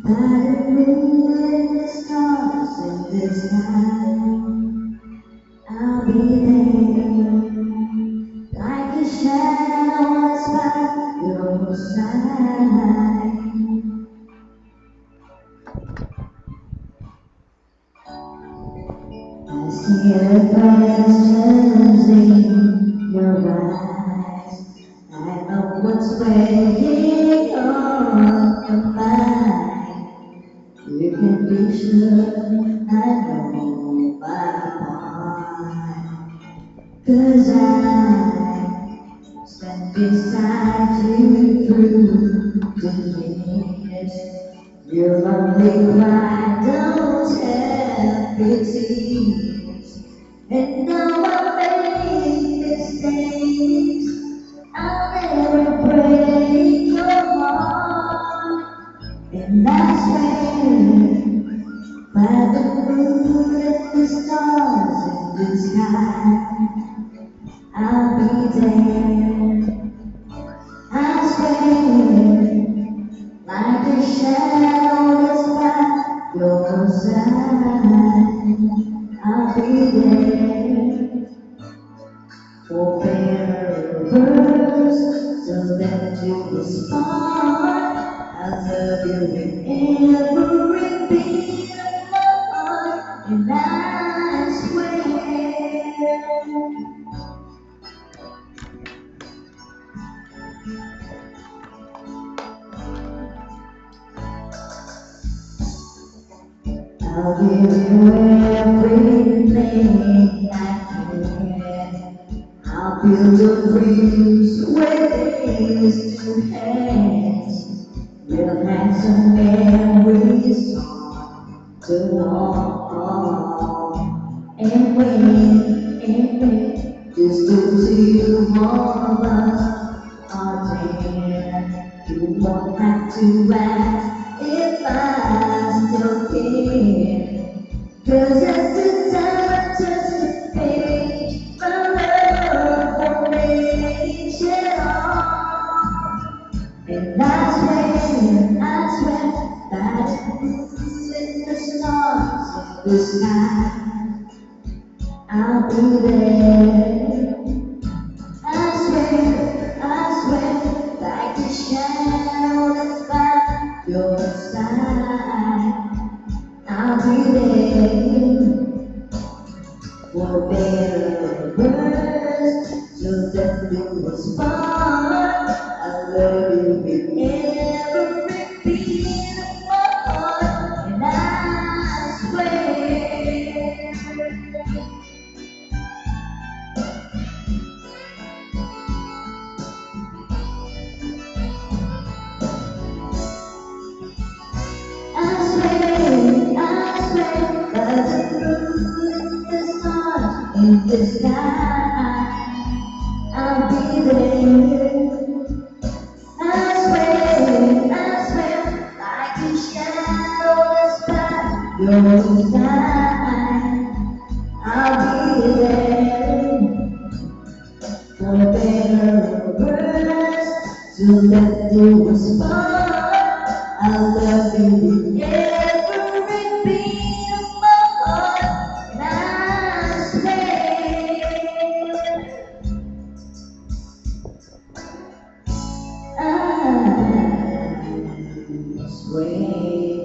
By the moon and the stars in the sky, I'll be there like a shadow by your side. I see the questions in your eyes. I know what's weighing on your mind. You can be sure I know my heart. 'Cause I stand beside you through the years. Your only cry don't have tears. And now I make mistakes. I'll never break your heart. And I swear by the moon and the stars in the sky, I'll be there. I swear, like a shadow that's by your side, I'll be there. For better or worse, so that you respond. I love you in every beat of my heart, and I swear. I'll give you everything I can. I'll build a bridge where there's two hands. We'll have some memories on the wall. And when this good to you, all of us are dead. You won't have to ask if I still care. 'Cause as the time just a page, my love won't make it all. And I swear, by the moon and the stars in the sky, I'll be there. I swear, like a shadow that's by your side, I'll be there. For better or worse, so that you respond. I love you with every beat of my heart, and I swear. I swear, by the moon and the stars in the sky, I'll be there. I swear, like a shadow that's by your side, I'll be there. For better or worse, to let you respond. I love you with every beat of my heart, and I swear, I swear.